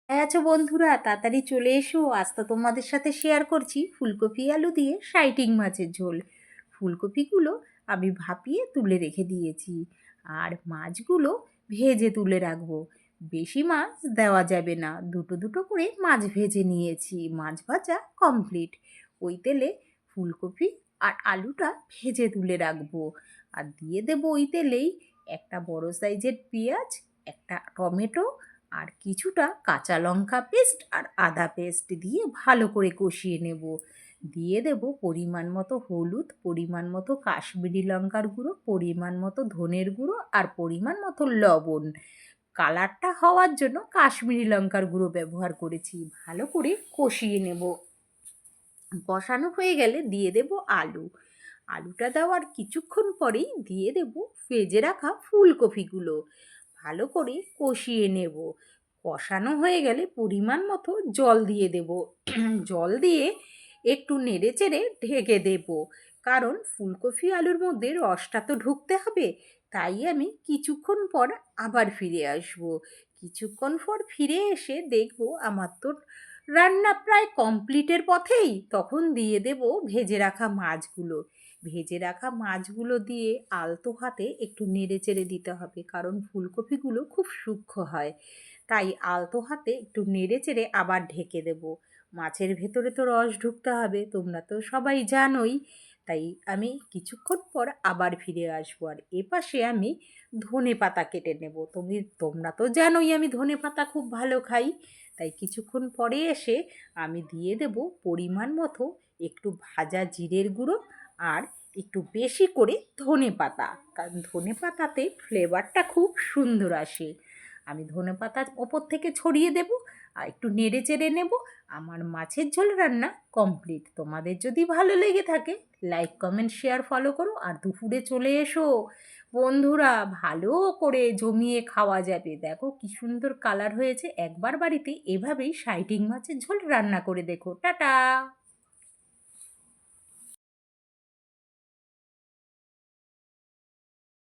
আছো বন্ধুরা, তাড়াতাড়ি চলে এসো। আজ তো তোমাদের সাথে শেয়ার করছি ফুলকপি আলু দিয়ে সাইটিং মাছের ঝোল। ফুলকপিগুলো আমি ভাপিয়ে তুলে রেখে দিয়েছি, আর মাছগুলো ভেজে তুলে রাখবো। বেশি মাছ দেওয়া যাবে না, দুটো দুটো করে মাছ ভেজে নিয়েছি। মাছ ভাজা কমপ্লিট। ওই তেলে ফুলকপি আর আলুটা ভেজে তুলে রাখবো, আর দিয়ে দেবো ওই তেলেই একটা বড় সাইজের পেঁয়াজ, একটা টমেটো, আর কিছুটা কাঁচা লঙ্কা পেস্ট আর আদা পেস্ট দিয়ে ভালো করে কষিয়ে নেব। দিয়ে দেব পরিমাণ মতো হলুদ, পরিমাণ মতো কাশ্মীরি লঙ্কার গুঁড়ো, পরিমাণ মতো ধনের গুঁড়ো, আর পরিমাণ মতো লবণ। কালারটা হওয়ার জন্য কাশ্মীরি লঙ্কার গুঁড়ো ব্যবহার করেছি। ভালো করে কষিয়ে নেব। কষানো হয়ে গেলে দিয়ে দেব আলু। আলুটা দেওয়ার কিছুক্ষণ পরেই দিয়ে দেব ভেজে রাখা ফুলকপিগুলো। ভালো করে কষিয়ে নেব। কষানো হয়ে গেলে পরিমাণ মতো জল দিয়ে দেব। জল দিয়ে একটু নেড়ে চেড়ে ঢেকে দেব, কারণ ফুলকপি আলুর মধ্যে রসটা তো ঢুকতে হবে। তাই আমি কিছুক্ষণ পর আবার ফিরে আসব। কিছুক্ষণ পর ফিরে এসে দেখব আমার তো রান্না প্রায় কমপ্লিটের পথেই। তখন দিয়ে দেব ভেজে রাখা মাছগুলো। ভেজে রাখা মাছগুলো দিয়ে আলতো হাতে একটু নেড়ে চেড়ে দিতে হবে, কারণ ফুলকপিগুলো খুব সূক্ষ্ম হয়। তাই আলতো হাতে একটু নেড়ে চেড়ে আবার ঢেকে দেব। মাছের ভেতরে তো রস ঢুকতে হবে, তোমরা তো সবাই জানোই। তাই আমি কিছুক্ষণ পর আবার ফিরে আসবো। আর এপাশে আমি ধনে পাতা কেটে নেব। তোমরা তো জানোই আমি ধনে পাতা খুব ভালো খাই। তাই কিছুক্ষণ পরে এসে আমি দিয়ে দেব পরিমাণ মতো একটু ভাজা জিরের গুঁড়ো, আর একটু বেশি করে ধনে পাতা, কারণ ধনে পাতাতে ফ্লেভারটা খুব সুন্দর আসে। আমি ধনে পাতা ওপর থেকে ছড়িয়ে দেব, আর একটু নেড়ে চেড়ে নেব। আমার মাছের ঝোল রান্না কমপ্লিট। তোমাদের যদি ভালো লেগে থাকে লাইক কমেন্ট শেয়ার ফলো করো, আর দুপুরে চলে এসো বন্ধুরা, ভালো করে জমিয়ে খাওয়া যাবে। দেখো কি সুন্দর কালার হয়েছে। একবার বাড়িতে এভাবেই সাইটিং মাছের ঝোল রান্না করে দেখো। টাটা।